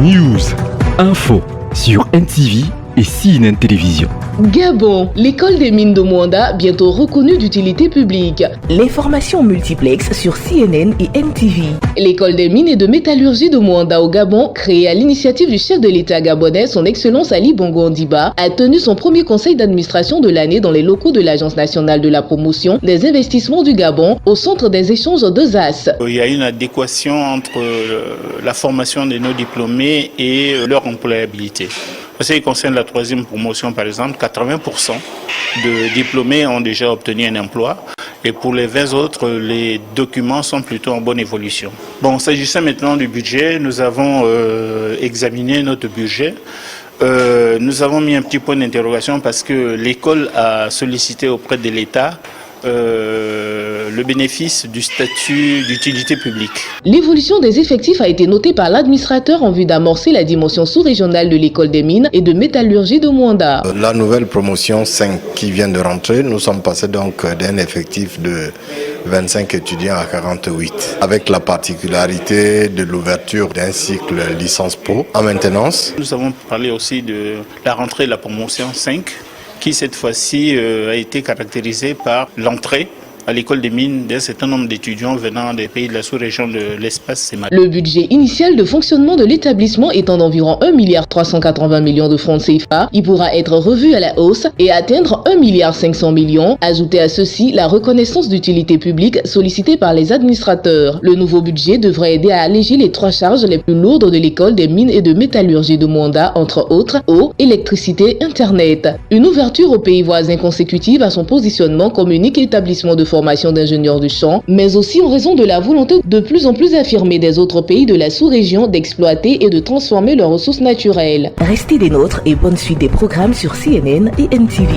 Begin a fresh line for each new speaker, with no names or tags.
News, info sur NTV et CNN Télévision.
Gabon, l'école des mines de Mwanda, bientôt reconnue d'utilité publique.
L'information multiplex sur CNN et NTV.
L'école des mines et de métallurgie de Mwanda au Gabon, créée à l'initiative du chef de l'État gabonais, son Excellence Ali Bongo Ondimba, a tenu son premier conseil d'administration de l'année dans les locaux de l'Agence nationale de la promotion des investissements du Gabon, au centre des échanges de ZAS.
Il y a une adéquation entre la formation de nos diplômés et leur employabilité. En ce qui concerne la troisième promotion, par exemple, 80% de diplômés ont déjà obtenu un emploi. Et pour les 20 autres, les documents sont plutôt en bonne évolution. Bon, s'agissant maintenant du budget, nous avons examiné notre budget. Nous avons mis un petit point d'interrogation parce que l'école a sollicité auprès de l'État le bénéfice du statut d'utilité publique.
L'évolution des effectifs a été notée par l'administrateur en vue d'amorcer la dimension sous-régionale de l'école des mines et de métallurgie de Mwanda.
La nouvelle promotion 5 qui vient de rentrer, nous sommes passés donc d'un effectif de 25 étudiants à 48, avec la particularité de l'ouverture d'un cycle licence pro en maintenance.
Nous avons parlé aussi de la rentrée de la promotion 5, qui cette fois-ci a été caractérisée par l'entrée à l'école des mines d'un certain nombre d'étudiants venant des pays de la sous-région de l'espace CEMAC.
Le budget initial de fonctionnement de l'établissement étant d'environ 1,380 milliard de francs CFA, il pourra être revu à la hausse et atteindre 1,5 milliard. Ajoutez à ceci la reconnaissance d'utilité publique sollicitée par les administrateurs. Le nouveau budget devrait aider à alléger les 3 charges les plus lourdes de l'école des mines et de métallurgie de Mwanda, entre autres eau, électricité, internet. Une ouverture aux pays voisins consécutive à son positionnement comme unique établissement de formation d'ingénieurs du champ, mais aussi en raison de la volonté de plus en plus affirmée des autres pays de la sous-région d'exploiter et de transformer leurs ressources naturelles.
Restez des nôtres et bonne suite des programmes sur CNN et NTV.